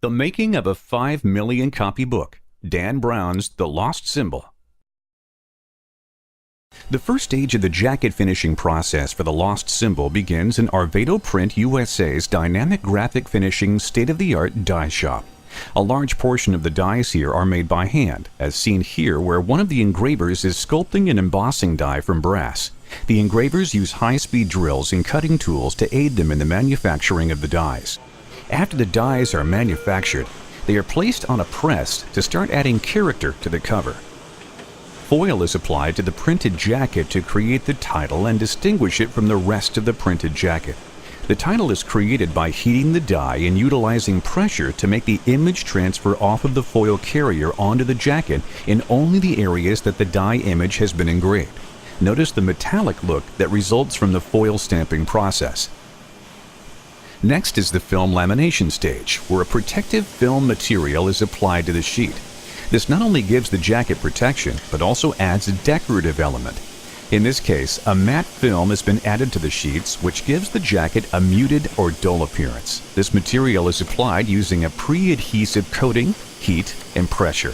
The making of a 5 million copy book, Dan Brown's The Lost Symbol. The first stage of the jacket finishing process for The Lost Symbol begins in Arvado Print USA's dynamic graphic finishing state-of-the-art die shop. A large portion of the dies here are made by hand, as seen here where one of the engravers is sculpting an embossing die from brass. The engravers use high-speed drills and cutting tools to aid them in the manufacturing of the dies. After the dies are manufactured, they are placed on a press to start adding character to the cover. Foil is applied to the printed jacket to create the title and distinguish it from the rest of the printed jacket. The title is created by heating the die and utilizing pressure to make the image transfer off of the foil carrier onto the jacket in only the areas that the die image has been engraved. Notice the metallic look that results from the foil stamping process. Next is the film lamination stage, where a protective film material is applied to the sheet. This not only gives the jacket protection, but also adds a decorative element. In this case, a matte film has been added to the sheets, which gives the jacket a muted or dull appearance. This material is applied using a pre-adhesive coating, heat, and pressure.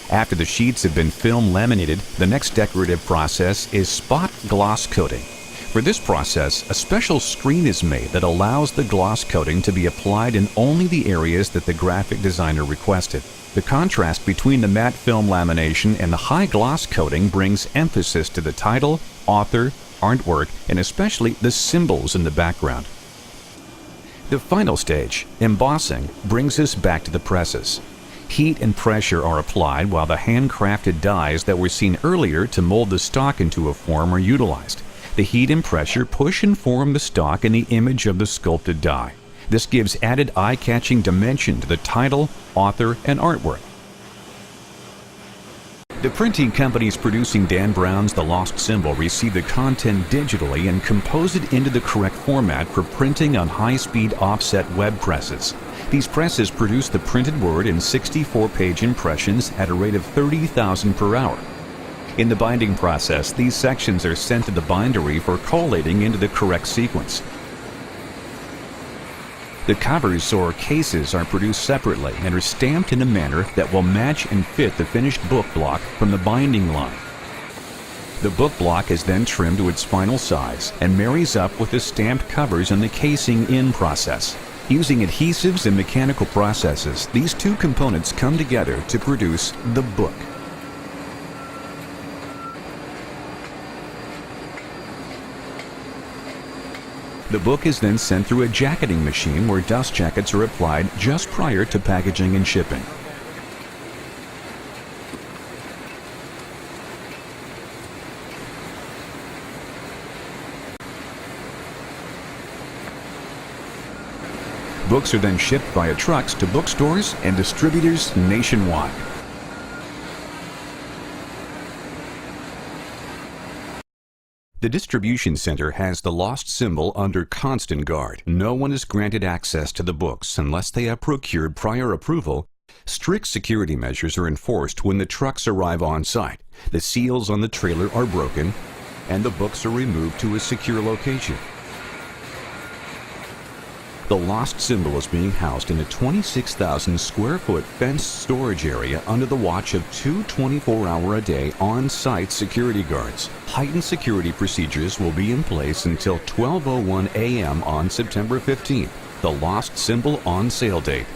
After the sheets have been film laminated, the next decorative process is spot gloss coating. For this process, a special screen is made that allows the gloss coating to be applied in only the areas that the graphic designer requested. The contrast between the matte film lamination and the high gloss coating brings emphasis to the title, author, artwork, and especially the symbols in the background. The final stage, embossing, brings us back to the presses. Heat and pressure are applied while the handcrafted dies that were seen earlier to mold the stock into a form are utilized. The heat and pressure push and form the stock in the image of the sculpted die. This gives added eye-catching dimension to the title, author, and artwork. The printing companies producing Dan Brown's The Lost Symbol receive the content digitally and compose it into the correct format for printing on high-speed offset web presses. These presses produce the printed word in 64-page impressions at a rate of 30,000 per hour. In the binding process, these sections are sent to the bindery for collating into the correct sequence. The covers or cases are produced separately and are stamped in a manner that will match and fit the finished book block from the binding line. The book block is then trimmed to its final size and marries up with the stamped covers in the casing-in process. Using adhesives and mechanical processes, these two components come together to produce the book. The book is then sent through a jacketing machine where dust jackets are applied just prior to packaging and shipping. Books are then shipped via trucks to bookstores and distributors nationwide. The distribution center has The Lost Symbol under constant guard. No one is granted access to the books unless they have procured prior approval. Strict security measures are enforced when the trucks arrive on site. The seals on the trailer are broken, and the books are removed to a secure location. The Lost Symbol is being housed in a 26,000 square foot fenced storage area under the watch of two 24-hour-a-day on-site security guards. Heightened security procedures will be in place until 12:01 a.m. on September 15th, the Lost Symbol on sale date.